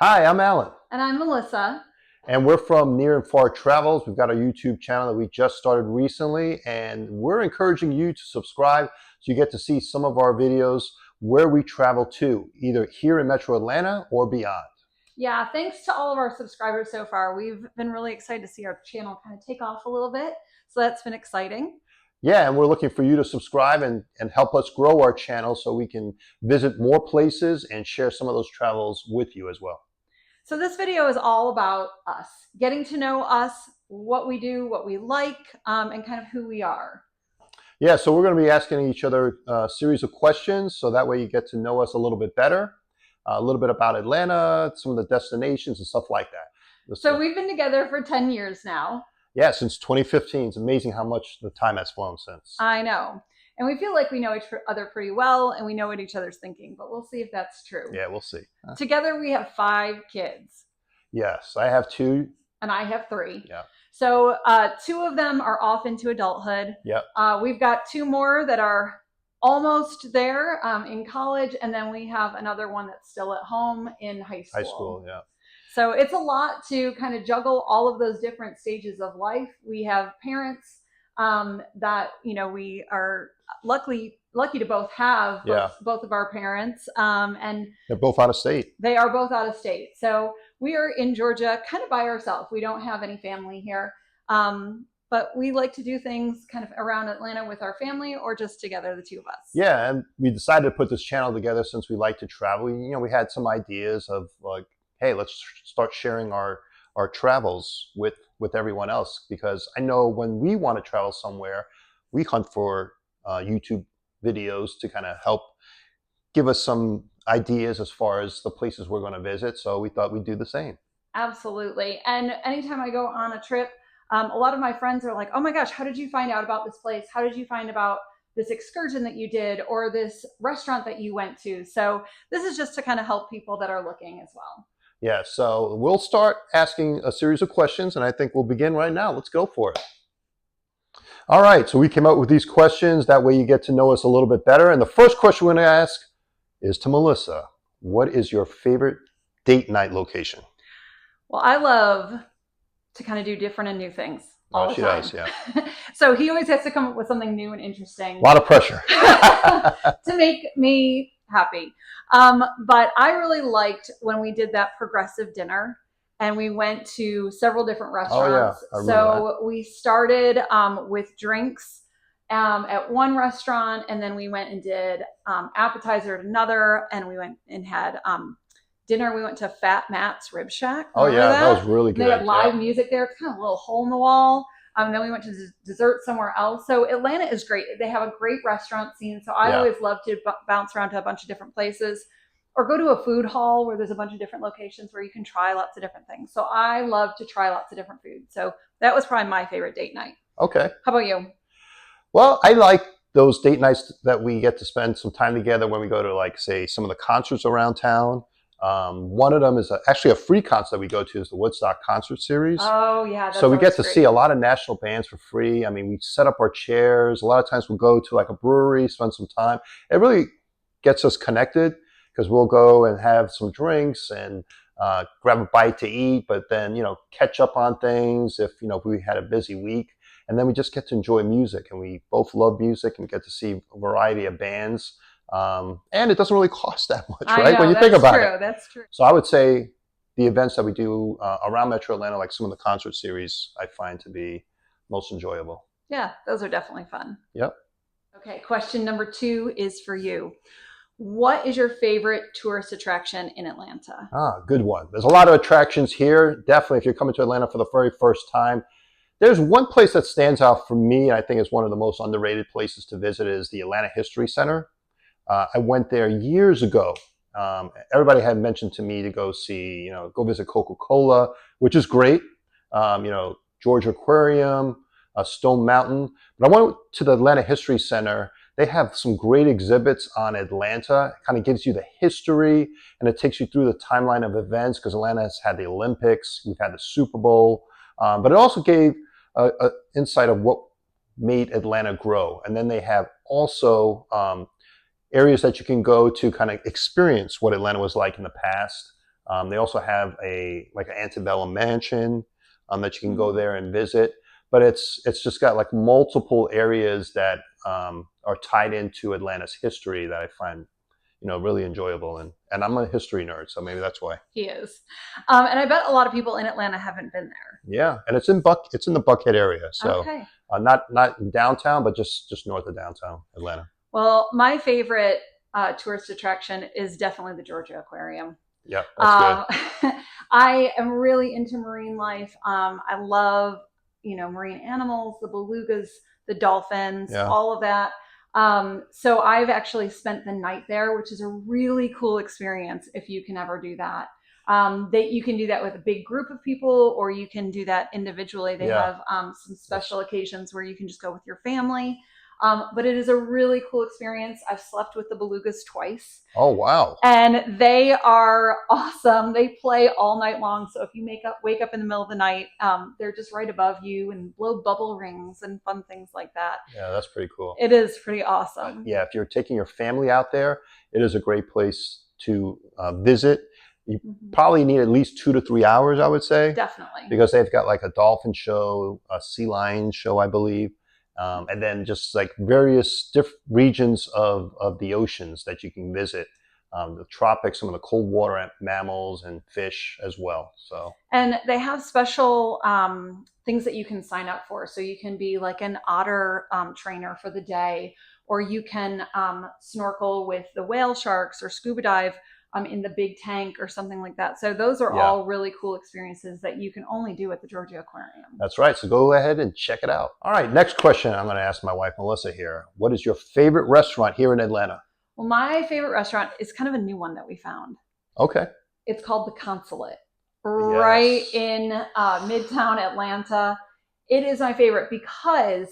Hi, I'm Alan, And I'm Melissa. and we're from Near and Far Travels. We've got a YouTube channel that we just started recently, and we're encouraging you to subscribe so you get to see some of our videos where we travel to, either here in Metro Atlanta or beyond. Yeah, thanks to all of our subscribers so far. We've been really excited to see our channel kind of take off a little bit. So that's been exciting. Yeah, and we're looking for you to subscribe and help us grow our channel so we can visit more places and share some of those travels with you as well. So this video is all about us, getting to know us, what we do, what we like, and kind of who we are. Yeah, so we're going to be asking each other a series of questions so that way you get to know us a little bit better, a little bit about Atlanta, some of the destinations and stuff like that. So we've been together for 10 years now. Yeah, since 2015. It's amazing how much the time has flown since. I know. And we feel like we know each other pretty well and we know what each other's thinking, but we'll see if that's true. Yeah, we'll see. Together we have 5 kids. Yes, I have 2. And I have 3. Yeah. So 2 of them are off into adulthood. Yep. We've got 2 more that are almost there in college, and then we have another one that's still at home in high school. High school, yeah. So it's a lot to kind of juggle all of those different stages of life. We have parents that we are lucky to both have both of our parents, and they're both out of state. They are both out of state. So we are in Georgia kind of by ourselves. We don't have any family here. But we like to do things kind of around Atlanta with our family or just together, the 2 of us. Yeah, and we decided to put this channel together since we like to travel. We had some ideas of like, hey, let's start sharing our travels with everyone else, because I know when we want to travel somewhere, we hunt for YouTube videos to kind of help give us some ideas as far as the places we're going to visit. So we thought we'd do the same. Absolutely. And anytime I go on a trip, a lot of my friends are like, oh my gosh, how did you find out about this place? How did you find about this excursion that you did or this restaurant that you went to? So this is just to kind of help people that are looking as well. Yeah, so we'll start asking a series of questions, and I think we'll begin right now. Let's go for it. All right, so we came up with these questions. That way you get to know us a little bit better. And the first question we're going to ask is to Melissa. What is your favorite date night location? Well, I love to kind of do different and new things all the time. Does, yeah. So he always has to come up with something new and interesting. A lot of pressure. To make me happy. But I really liked when we did that progressive dinner and we went to several different restaurants. Oh, yeah. So we started with drinks at one restaurant, and then we went and did appetizer at another, and we went and had dinner. We went to Fat Matt's Rib Shack. Oh yeah, that was really good. They had live music there. It's kind of a little hole in the wall. Then we went to dessert somewhere else. So Atlanta is great. They have a great restaurant scene. So I always love to bounce around to a bunch of different places or go to a food hall where there's a bunch of different locations where you can try lots of different things. So I love to try lots of different food. So that was probably my favorite date night. Okay. How about you? Well, I like those date nights that we get to spend some time together when we go to, like, say, some of the concerts around town. One of them is actually a free concert that we go to, is the Woodstock concert series. Oh yeah. So we get to see a lot of national bands for free. I mean, we set up our chairs. A lot of times we'll go to like a brewery, spend some time. It really gets us connected because we'll go and have some drinks and grab a bite to eat, but then, catch up on things if we had a busy week. And then we just get to enjoy music, and we both love music and get to see a variety of bands. And it doesn't really cost that much, right? When you think about it. That's true. So I would say the events that we do around Metro Atlanta, like some of the concert series, I find to be most enjoyable. Yeah, those are definitely fun. Yep. Okay, question number 2 is for you. What is your favorite tourist attraction in Atlanta? Good one. There's a lot of attractions here. Definitely, if you're coming to Atlanta for the very first time, there's one place that stands out for me, and I think is one of the most underrated places to visit, is the Atlanta History Center. I went there years ago. Everybody had mentioned to me to go see, go visit Coca-Cola, which is great. Georgia Aquarium, Stone Mountain. But I went to the Atlanta History Center. They have some great exhibits on Atlanta. It kind of gives you the history, and it takes you through the timeline of events, because Atlanta has had the Olympics, we've had the Super Bowl, but it also gave an insight of what made Atlanta grow. And then they have also areas that you can go to kind of experience what Atlanta was like in the past. They also have like an antebellum mansion that you can go Mm. there and visit. But it's just got like multiple areas that are tied into Atlanta's history that I find really enjoyable. And I'm a history nerd, so maybe that's why. He is. And I bet a lot of people in Atlanta haven't been there. Yeah, and it's in the Buckhead area, so Okay. not in downtown, but just north of downtown Atlanta. Well, my favorite tourist attraction is definitely the Georgia Aquarium. Yeah, that's good. Um, I am really into marine life. I love, marine animals, the belugas, the dolphins, Yeah, all of that. So I've actually spent the night there, which is a really cool experience if you can ever do that. That you can do that with a big group of people, or you can do that individually. They yeah. have some special occasions where you can just go with your family. But it is a really cool experience. I've slept with the belugas twice. Oh wow. And they are awesome. They play all night long. So if you wake up in the middle of the night, they're just right above you and blow bubble rings and fun things like that. Yeah, that's pretty cool. It is pretty awesome. Yeah, if you're taking your family out there, it is a great place to visit. You probably need at least 2 to 3 hours, I would say. Definitely. Because they've got like a dolphin show, a sea lion show, I believe. And then just like various different regions of the oceans that you can visit. The tropics, some of the cold water mammals and fish as well. So, and they have special things that you can sign up for. So you can be like an otter trainer for the day, or you can snorkel with the whale sharks or scuba dive in the big tank or something like that. So those are all really cool experiences that you can only do at the Georgia Aquarium. That's right. So go ahead and check it out. All right, next question I'm going to ask my wife, Melissa, here. What is your favorite restaurant here in Atlanta? Well, my favorite restaurant is kind of a new one that we found. Okay. It's called The Consulate, right in Midtown Atlanta. It is my favorite because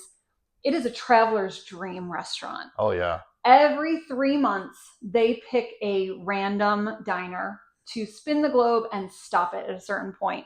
it is a traveler's dream restaurant. Oh, yeah. Every 3 months, they pick a random diner to spin the globe and stop it at a certain point.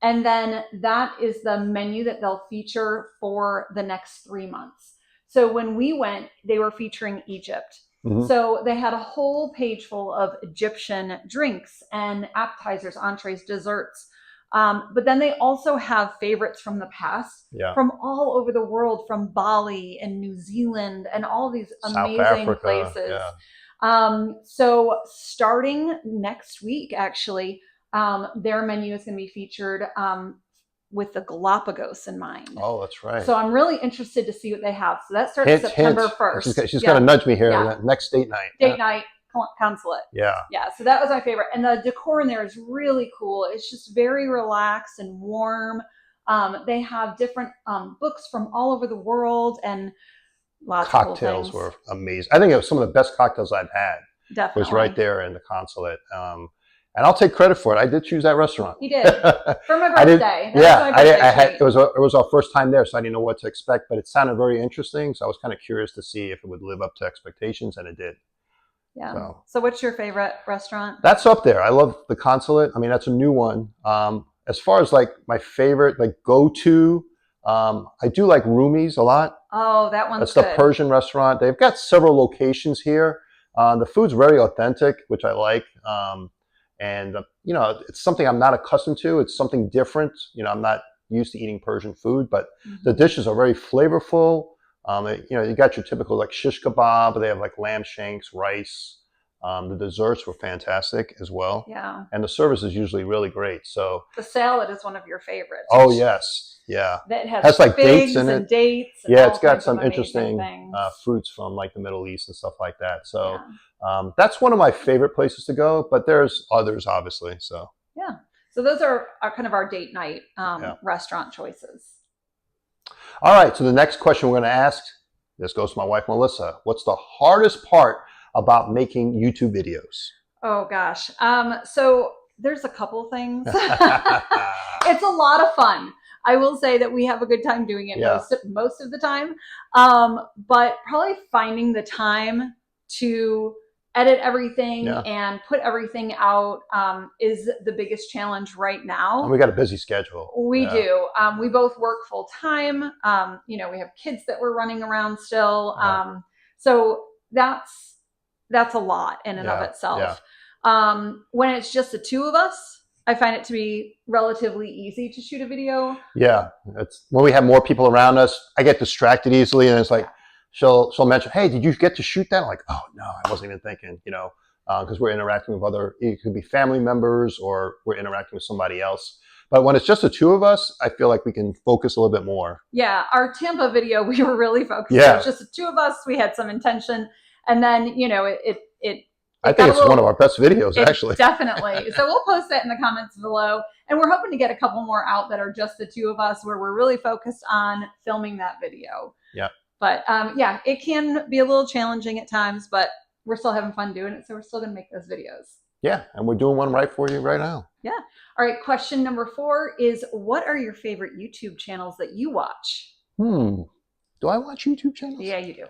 And then that is the menu that they'll feature for the next 3 months. So when we went, they were featuring Egypt. Mm-hmm. So they had a whole page full of Egyptian drinks and appetizers, entrees, desserts. But then they also have favorites from the past, from all over the world, from Bali and New Zealand and all these amazing places. Yeah. So starting next week, actually, their menu is going to be featured with the Galapagos in mind. Oh, that's right. So I'm really interested to see what they have. So that starts September 1st. She's going to nudge me here. Next date night. Date night. Consulate. Yeah. Yeah. So that was my favorite. And the decor in there is really cool. It's just very relaxed and warm. They have different books from all over the world and lots of cool things. Cocktails were amazing. I think it was some of the best cocktails I've had. Definitely. Was right there in the Consulate. And I'll take credit for it. I did choose that restaurant. You did. For my birthday. It was our first time there, so I didn't know what to expect, but it sounded very interesting. So I was kind of curious to see if it would live up to expectations, and it did. Yeah. So what's your favorite restaurant? That's up there. I love the Consulate. I mean, that's a new one. As far as like my favorite, like go-to, I do like Rumi's a lot. Oh, that one's good. That's the Persian restaurant. They've got several locations here. The food's very authentic, which I like. And, it's something I'm not accustomed to. It's something different. I'm not used to eating Persian food, but the dishes are very flavorful. You got your typical like shish kebab, but they have like lamb shanks, rice. The desserts were fantastic as well. Yeah. And the service is usually really great. So the salad is one of your favorites. Oh, yes. Yeah. That has like dates in it. Dates. Yeah, it's got some interesting fruits from like the Middle East and stuff like that. So that's one of my favorite places to go, but there's others, obviously. So yeah. So those are kind of our date night restaurant choices. All right. So the next question we're going to ask, this goes to my wife, Melissa. What's the hardest part about making YouTube videos? Oh, gosh. So there's a couple things. It's a lot of fun. I will say that we have a good time doing it most of the time. But probably finding the time to edit everything and put everything out is the biggest challenge right now. And we got a busy schedule. We do. We both work full time. We have kids that we're running around still. So that's a lot in and of itself. When it's just the two of us, I find it to be relatively easy to shoot a video. Yeah, it's when we have more people around us, I get distracted easily, and it's like Yeah. she'll mention, "Hey, did you get to shoot that?" I'm like, "Oh no, I wasn't even thinking," because we're interacting with other. It could be family members or we're interacting with somebody else. But when it's just the two of us, I feel like we can focus a little bit more. Yeah, our Tampa video, we were really focused. It was Yeah, just the two of us. We had some intention, and then I it think got a it's one of little. our best videos, It actually. definitely. So we'll post that in the comments below, and we're hoping to get a couple more out that are just the two of us, where we're really focused on filming that video. Yeah, But yeah, it can be a little challenging at times, but we're still having fun doing it, so we're still going to make those videos. yeah, and we're doing one right for you right now. Yeah. All right. Question number 4 is: what are your favorite YouTube channels that you watch? Do I watch YouTube channels? Yeah, you do.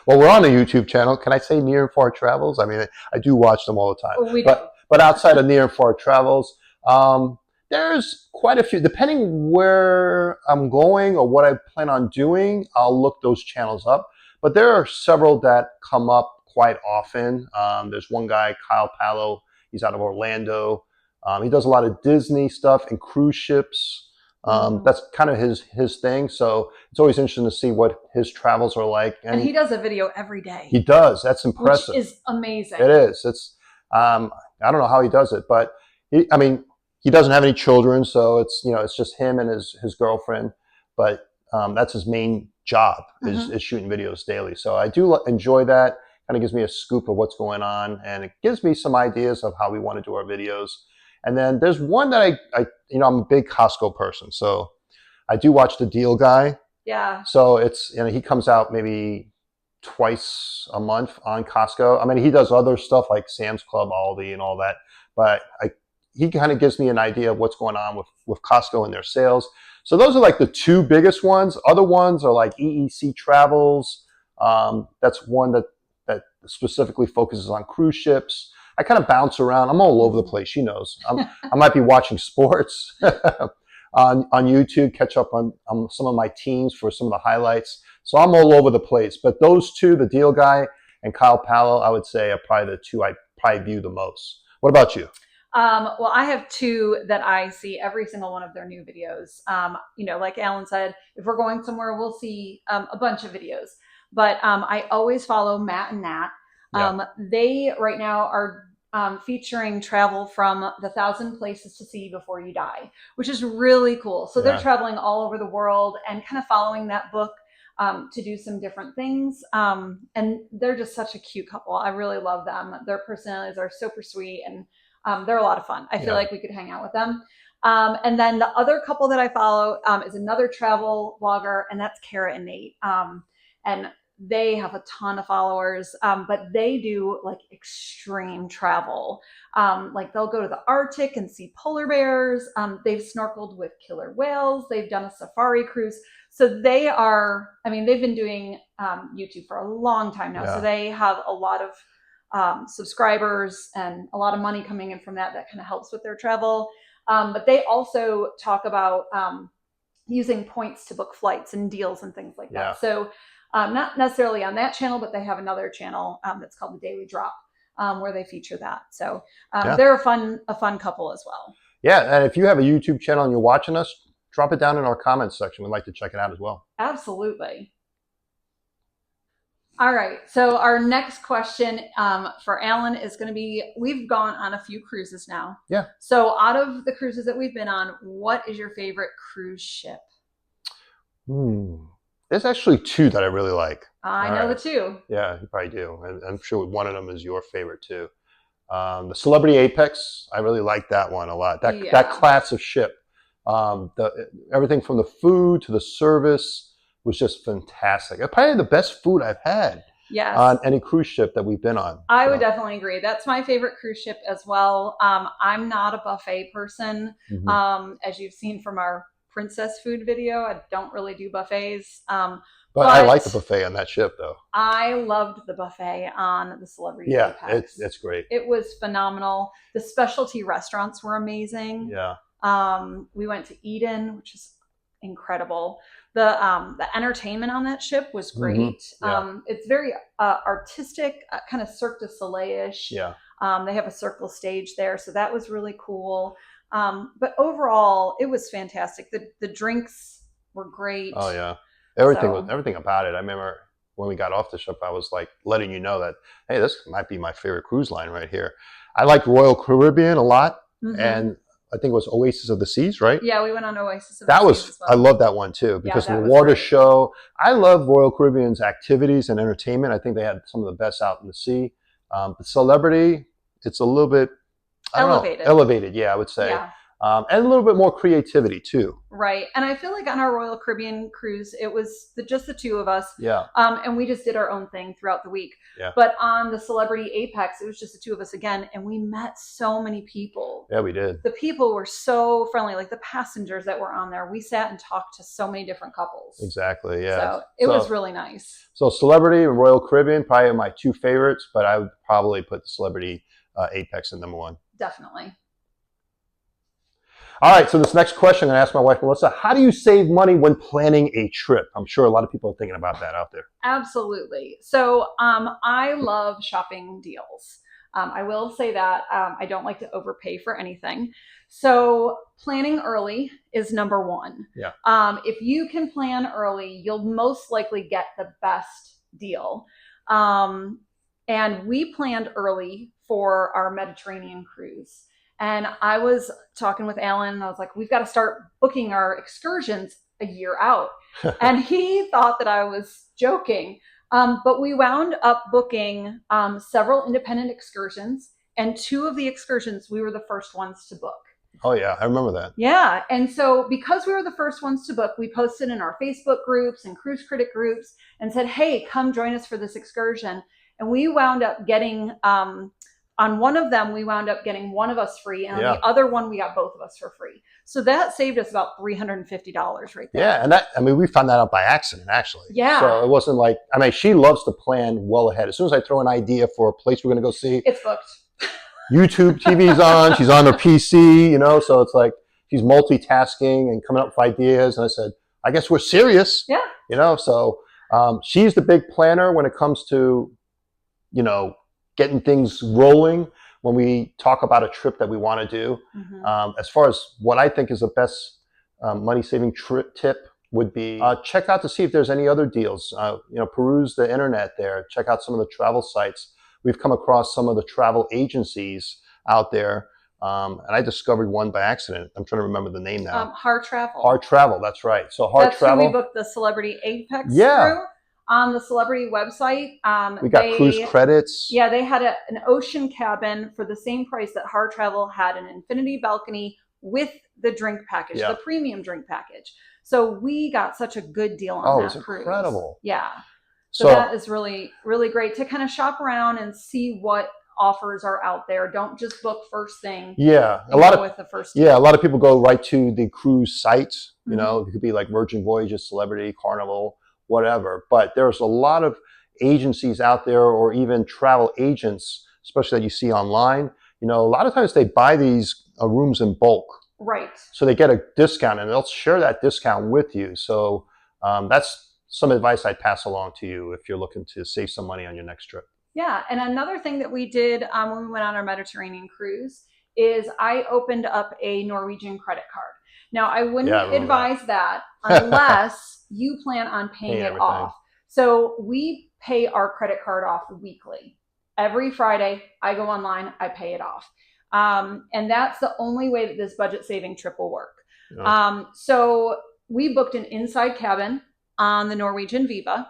Well, we're on a YouTube channel. Can I say Near and Far Travels? I mean, I do watch them all the time. We do. But outside of Near and Far Travels, there's quite a few. Depending where I'm going or what I plan on doing, I'll look those channels up. But there are several that come up quite often. There's one guy, Kyle Palo. He's out of Orlando. He does a lot of Disney stuff and cruise ships. That's kind of his thing. So it's always interesting to see what his travels are like. And he does a video every day. He does. That's impressive. Which is amazing. It is. It's I don't know how he does it, but he doesn't have any children, so it's just him and his girlfriend. But that's his main job is shooting videos daily. So I do enjoy that. Kind of gives me a scoop of what's going on, and it gives me some ideas of how we want to do our videos. And then there's one that I'm a big Costco person, so I do watch The Deal Guy. Yeah. So he comes out maybe twice a month on Costco. I mean, he does other stuff like Sam's Club, Aldi, and all that, but he kind of gives me an idea of what's going on with Costco and their sales. So those are like the two biggest ones. Other ones are like EEC Travels. That's one that specifically focuses on cruise ships. I kind of bounce around. I'm all over the place. She knows. I might be watching sports on YouTube, catch up on some of my teams for some of the highlights. So I'm all over the place. But those two, The Deal Guy and Kyle Palo, I would say are probably the two I probably view the most. What about you? Well, I have two that I see every single one of their new videos. Like Alan said, if we're going somewhere, we'll see a bunch of videos. But I always follow Matt and Nat. They right now are featuring travel from the 1,000 Places to See Before You Die, which is really cool. So they're traveling all over the world and kind of following that book to do some different things. And they're just such a cute couple. I really love them. Their personalities are super sweet, and they're a lot of fun. I feel like we could hang out with them. And then the other couple that I follow is another travel vlogger, and that's Kara and Nate. And they have a ton of followers, but they do like extreme travel. Like they'll go to the Arctic and see polar bears. They've snorkeled with killer whales. They've done a safari cruise. So they've been doing YouTube for a long time now. So they have a lot of subscribers and a lot of money coming in from that kind of helps with their travel. But they also talk about using points to book flights and deals and things like that. So not necessarily on that channel, but they have another channel that's called The Daily Drop, where they feature that. So they're a fun couple as well. Yeah, and if you have a YouTube channel and you're watching us, drop it down in our comments section. We'd like to check it out as well. Absolutely. All right. So our next question for Alan is going to be, we've gone on a few cruises now. Yeah. So out of the cruises that we've been on, what is your favorite cruise ship? There's actually two that I really like. I know the two. Yeah, you probably do. And I'm sure one of them is your favorite too. The Celebrity Apex, I really like that one a lot. That class of ship. Everything from the food to the service was just fantastic. Probably the best food I've had on any cruise ship that we've been on. I would definitely agree. That's my favorite cruise ship as well. I'm not a buffet person. As you've seen from our princess food video, I don't really do buffets. But I like the buffet on that ship, though. I loved the buffet on the Celebrity Apex. It's great. It was phenomenal. The specialty restaurants were amazing. Yeah. We went to Eden, which is incredible. The entertainment on that ship was great. It's very artistic, kind of Cirque du Soleil-ish. Yeah. They have a circle stage there, so that was really cool. But overall, it was fantastic. The drinks were great. Oh yeah, So everything about it. I remember when we got off the ship, I was like letting you know that, hey, this might be my favorite cruise line right here. I like Royal Caribbean a lot, and I think it was Oasis of the Seas, right? yeah, we went on Oasis of the That Seas was as I well. love that one too Yeah, because of the that was water great. show. I love Royal Caribbean's activities and entertainment. I think they had some of the best out in the sea. The celebrity, it's a little bit, I don't know, Elevated. elevated. Yeah, I would say, Yeah. and a little bit more creativity too. Right. And I feel like on our Royal Caribbean cruise, it was just the two of us. Yeah, And we just did our own thing throughout the week. yeah, But on the Celebrity Apex, it was just the two of us again. And we met so many people. yeah. We did. The people were so friendly, like the passengers that were on there. We sat and talked to so many different couples. Exactly. Yeah. So it was really nice. So Celebrity and Royal Caribbean probably are my two favorites, but I would probably put the Celebrity Apex in number one. Definitely. All right, so this next question I'm going to ask my wife, Melissa, how do you save money when planning a trip? I'm sure a lot of people are thinking about that out there. Absolutely. So I love shopping deals. I will say that I don't like to overpay for anything. So planning early is number one. Yeah. If you can plan early, you'll most likely get the best deal. And we planned early for our Mediterranean cruise. And I was talking with Alan, and I was like, we've got to start booking our excursions a year out. And he thought that I was joking. But we wound up booking several independent excursions. And two of the excursions, we were the first ones to book. Oh, yeah, I remember that. Yeah. And so because we were the first ones to book, we posted in our Facebook groups and cruise critic groups and said, hey, come join us for this excursion. And we wound up getting on one of them, we wound up getting one of us free, and on the other one, we got both of us for free. So that saved us about $350 right there. Yeah, and we found that out by accident, actually. Yeah. So it wasn't like, she loves to plan well ahead. As soon as I throw an idea for a place we're going to go see, it's booked. YouTube TV's on, she's on her PC, so it's like she's multitasking and coming up with ideas. And I said, I guess we're serious. Yeah. So she's the big planner when it comes to, getting things rolling when we talk about a trip that we want to do. As far as what I think is the best money-saving tip would be check out to see if there's any other deals. Peruse the internet there. Check out some of the travel sites. We've come across some of the travel agencies out there, and I discovered one by accident. I'm trying to remember the name now. Hard Travel. Hard Travel, that's right. So That's Travel. Who we booked the Celebrity Apex through. On the Celebrity website. We got cruise credits. Yeah, they had an ocean cabin for the same price that Hard Travel had an infinity balcony with the drink package, the premium drink package. So we got such a good deal on that cruise. Incredible. Yeah. So that is really, really great to kind of shop around and see what offers are out there. Don't just book first thing. Yeah. A lot of people go right to the cruise sites. It could be like Virgin Voyages, Celebrity, Carnival, whatever. But there's a lot of agencies out there, or even travel agents, especially that you see online. A lot of times they buy these rooms in bulk. Right. So they get a discount, and they'll share that discount with you. So that's some advice I'd pass along to you if you're looking to save some money on your next trip. Yeah. And another thing that we did when we went on our Mediterranean cruise is I opened up a Norwegian credit card. Now, I wouldn't advise that unless you plan on paying it off. So we pay our credit card off weekly. Every Friday, I go online, I pay it off. And that's the only way that this budget saving trip will work. Yeah. So we booked an inside cabin on the Norwegian Viva,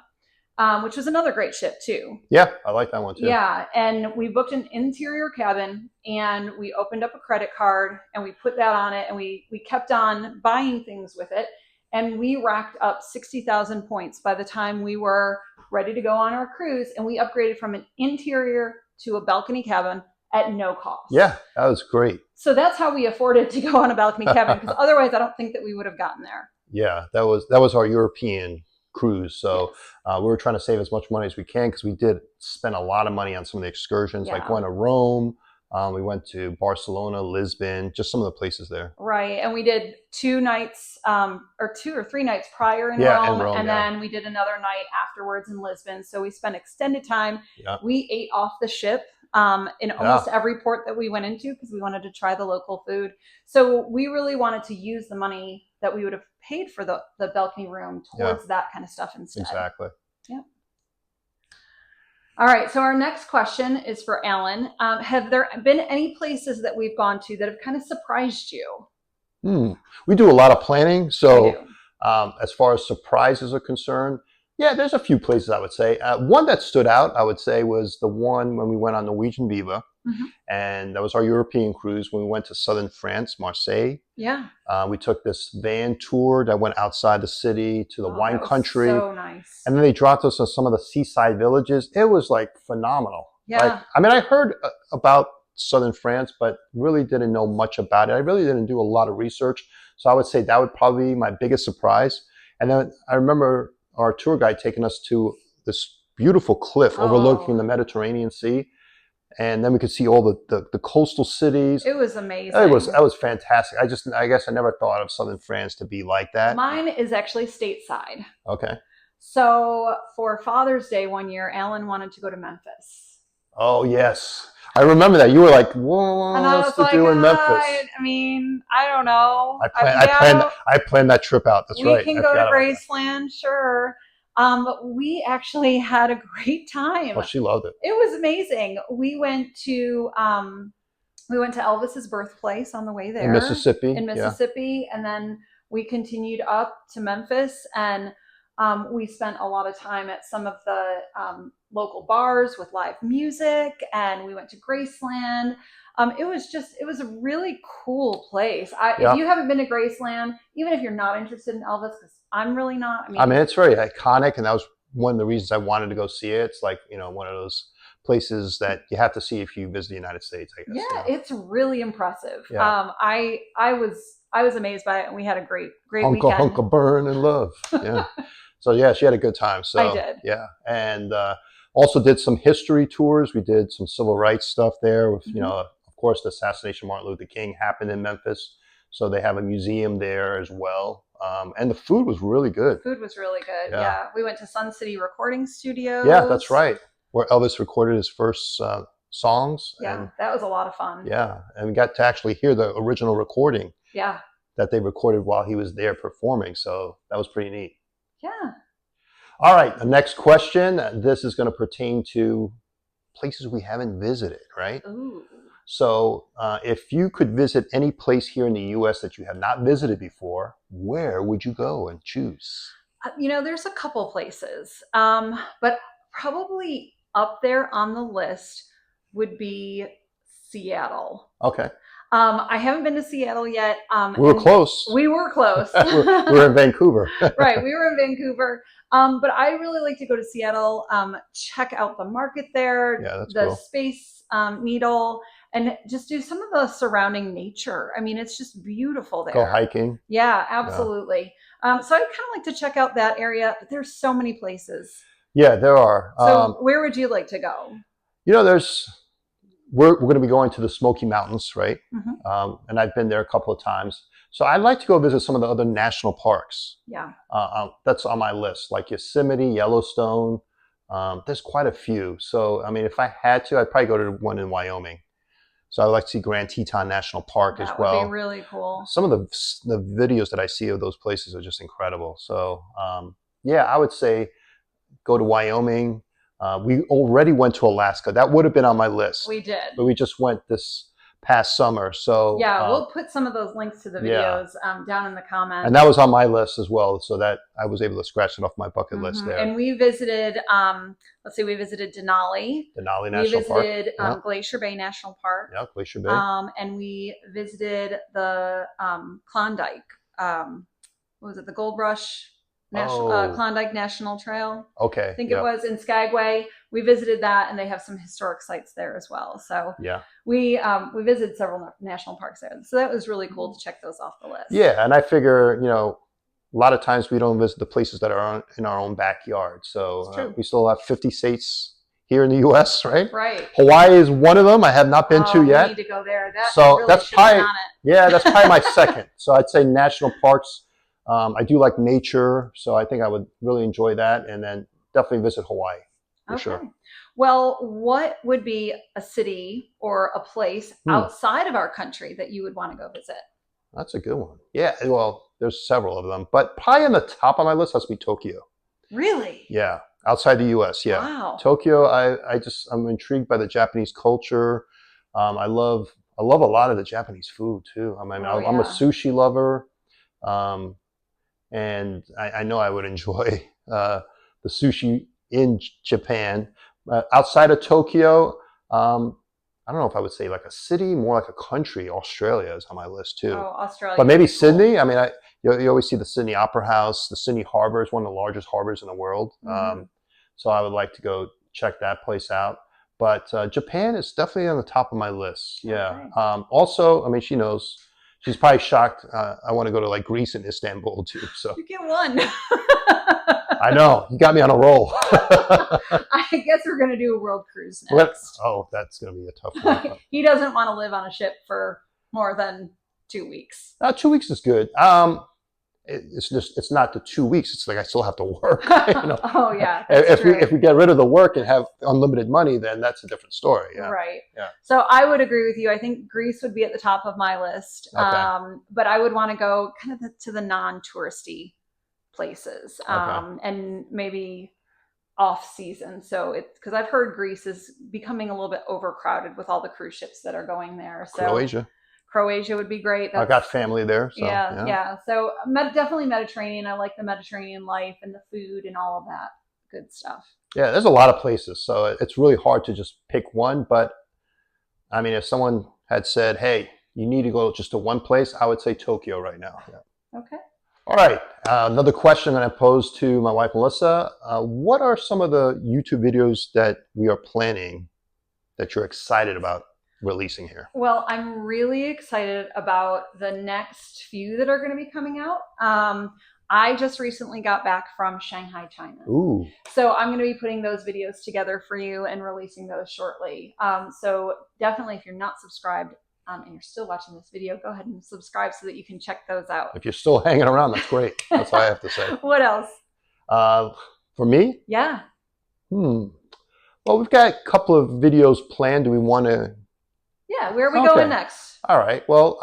which was another great ship too. Yeah, I like that one too. Yeah, and we booked an interior cabin, and we opened up a credit card, and we put that on it, and we kept on buying things with it, and we racked up 60,000 points by the time we were ready to go on our cruise, and we upgraded from an interior to a balcony cabin at no cost. Yeah, that was great. So that's how we afforded to go on a balcony cabin, because otherwise I don't think that we would have gotten there. Yeah, that was our European cruise. So we were trying to save as much money as we can, because we did spend a lot of money on some of the excursions, like going to Rome. We went to Barcelona, Lisbon, just some of the places there. Right. And we did 2 nights or 2 or 3 nights prior in Rome. And then we did another night afterwards in Lisbon. So we spent extended time. Yeah. We ate off the ship. in almost every port that we went into because we wanted to try the local food. So we really wanted to use the money that we would have paid for the balcony room towards that kind of stuff instead. Exactly. Yeah. All right. So our next question is for Alan. Have there been any places that we've gone to that have kind of surprised you? We do a lot of planning. So as far as surprises are concerned, yeah, there's a few places I would say. One that stood out, I would say, was the one when we went on Norwegian Viva. And that was our European cruise when we went to southern France, Marseille. Yeah. We took this van tour that went outside the city to the wine country. So nice. And then they dropped us on some of the seaside villages. It was like phenomenal. Yeah. Like, I mean, I heard about southern France, but really didn't know much about it. I really didn't do a lot of research. So I would say that would probably be my biggest surprise. And then I remember our tour guide taking us to this beautiful cliff overlooking the Mediterranean Sea. And then we could see all the coastal cities. It was amazing. That was fantastic. I guess I never thought of southern France to be like that. Mine is actually stateside. Okay. So for Father's Day one year, Alan wanted to go to Memphis. Oh, yes. I remember that. You were like, what's to do in Memphis? I mean, I don't know. I planned that trip out. That's right. We can go to Graceland, sure. But we actually had a great time. Oh, she loved it. It was amazing. We went to Elvis's birthplace on the way there. In Mississippi. And then we continued up to Memphis, and we spent a lot of time at some of the local bars with live music, and we went to Graceland. It was a really cool place. If you haven't been to Graceland, even if you're not interested in Elvis, because I'm really not. I mean, it's very iconic, and that was one of the reasons I wanted to go see it. It's like, one of those places that you have to see if you visit the United States, I guess. Yeah, it's really impressive. Yeah. I was amazed by it, and we had a great weekend. Hunka burn and love. Yeah. So yeah, she had a good time. So I did. Yeah, and also did some history tours. We did some civil rights stuff there. With of course, the assassination of Martin Luther King happened in Memphis, so they have a museum there as well. And the food was really good. Food was really good. Yeah. We went to Sun City Recording Studios. Yeah, that's right, where Elvis recorded his first songs. Yeah, and, that was a lot of fun. Yeah, and we got to actually hear the original recording. Yeah. That they recorded while he was there performing. So that was pretty neat. Yeah. All right, the next question. This is going to pertain to places we haven't visited, right? Ooh. So if you could visit any place here in the U.S. that you have not visited before, where would you go and choose? There's a couple places, but probably up there on the list would be Seattle. Okay. I haven't been to Seattle yet. We were close. We were close. we were in Vancouver. Right, we were in Vancouver. But I really like to go to Seattle, check out the market there, cool. Space Needle, and just do some of the surrounding nature. I mean, it's just beautiful there. Go hiking. Yeah, absolutely. So I'd kind of like to check out that area, but there's so many places. Yeah, there are. So where would you like to go? We're going to be going to the Smoky Mountains, right? Mm-hmm. And I've been there a couple of times. So I'd like to go visit some of the other national parks. Yeah. That's on my list, like Yosemite, Yellowstone. There's quite a few. So, I mean, if I had to, I'd probably go to one in Wyoming. So I'd like to see Grand Teton National Park as well. That would be really cool. Some of the videos that I see of those places are just incredible. So, I would say go to Wyoming. We already went to Alaska. That would have been on my list. We did. But we just went this past summer. So yeah, we'll put some of those links to the videos down in the comments. And that was on my list as well. So that I was able to scratch it off my bucket list there. And we visited, we visited Denali. Denali National Park. We visited Glacier Bay National Park. Yeah, Glacier Bay. And we visited the Klondike. What was it? The Gold Rush Klondike National Trail. Okay. I think it was in Skagway. We visited that, and they have some historic sites there as well. So we visited several national parks there. So that was really cool to check those off the list. Yeah, and I figure, a lot of times we don't visit the places that are in our own backyard. So we still have 50 states here in the U.S., right? Right. Hawaii is one of them I have not been to yet. We need to go there. That's probably my second. So I'd say national parks. I do like nature, so I think I would really enjoy that, and then definitely visit Hawaii for sure. Well, what would be a city or a place Hmm, outside of our country that you would want to go visit? that's a good one. Yeah, well, there's several of them, but probably on the top of my list has to be Tokyo. Really? Yeah, outside the U.S. Yeah, Wow. Tokyo. I'm intrigued by the Japanese culture. I love a lot of the Japanese food too. I mean, Oh, I'm a yeah. sushi lover, um, and I know I would enjoy the sushi in Japan. Outside of Tokyo, um, I don't know if I would say like a city, more like a country. Australia is on my list Oh, too, but Australia would maybe be cool. Sydney. I mean, you always see the Sydney Opera House. The Sydney Harbor is one of the largest harbors in the world. Hmm. So I would like to go check that place out. But Japan is definitely on the top of my list. Yeah. Okay. Also, I mean, she knows. She's probably shocked. I want to go to like Greece and Istanbul too. So You get one. I know you got me on a roll. I guess we're going to do a world cruise What? next. Oh, that's going to be a tough one. He doesn't want to live on a ship for more than 2 weeks. 2 weeks is good. It's just it's not the 2 weeks. It's like I still have to work. You know, Oh, yeah, that's true. if we get rid of the work and have unlimited money, then that's a different story. Yeah. Right. Yeah. So I would agree with you. I think Greece would be at the top of my list. Okay. But I would want to go kind of to the non-touristy places, Okay. and maybe off season. So it's because I've heard Greece is becoming a little bit overcrowded with all the cruise ships that are going there. So Croatia. Croatia would be great. I got family there, so Yeah, yeah. yeah. So definitely Mediterranean. I like the Mediterranean life and the food and all of that good stuff. Yeah, there's a lot of places, so it's really hard to just pick one. But I mean, if someone had said, "Hey, you need to go just to one place," I would say Tokyo right now. Yeah. Okay. All right. Another question that I posed to my wife Melissa: what are some of the YouTube videos that we are planning that you're excited about releasing here? Well, I'm really excited about the next few that are going to be coming out. I just recently got back from Shanghai, China. Ooh. So I'm going to be putting those videos together for you and releasing those shortly. So definitely, if you're not subscribed, and you're still watching this video, go ahead and subscribe so that you can check those out. If you're still hanging around, that's great. That's all I have to say. What else? Uh, for me, Yeah. hmm. Well, we've got a couple of videos planned. Do we want to? Yeah. Where are we Okay. going next? All right. Well,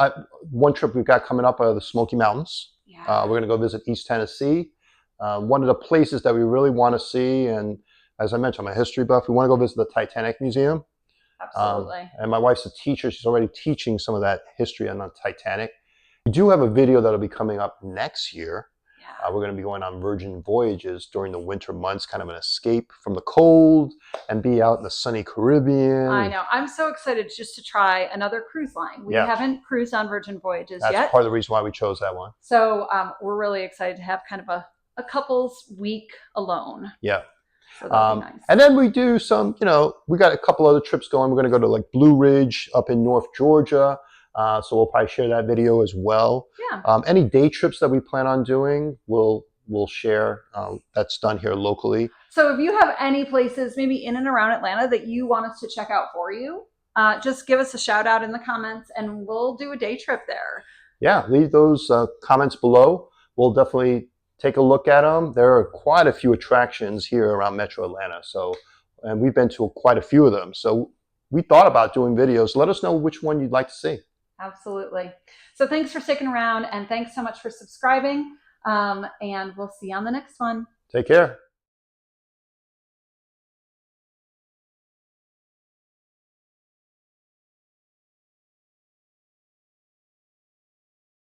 one trip we've got coming up are the Smoky Mountains. Yeah. We're going to go visit East Tennessee. One of the places that we really want to see, and as I mentioned, I'm a history buff. We want to go visit the Titanic Museum. Absolutely. And my wife's a teacher. She's already teaching some of that history on the Titanic. We do have a video that'll be coming up next year. Yeah. We're going to be going on Virgin Voyages during the winter months, kind of an escape from the cold and be out in the sunny Caribbean. I know. I'm so excited just to try another cruise line. We haven't cruised on Virgin Voyages yet. That's part of the reason why we chose that one. So we're really excited to have kind of a couple's week alone. Yeah. So that'll be nice. And then we do some, we got a couple other trips going. We're going to go to like Blue Ridge up in North Georgia. So we'll probably share that video as well. Yeah. Any day trips that we plan on doing, we'll share. That's done here locally. So if you have any places maybe in and around Atlanta that you want us to check out for you, just give us a shout out in the comments and we'll do a day trip there. Yeah, leave those comments below. We'll definitely take a look at them. There are quite a few attractions here around Metro Atlanta. And we've been to quite a few of them. So we thought about doing videos. Let us know which one you'd like to see. Absolutely. So thanks for sticking around and thanks so much for subscribing. And we'll see you on the next one. Take care.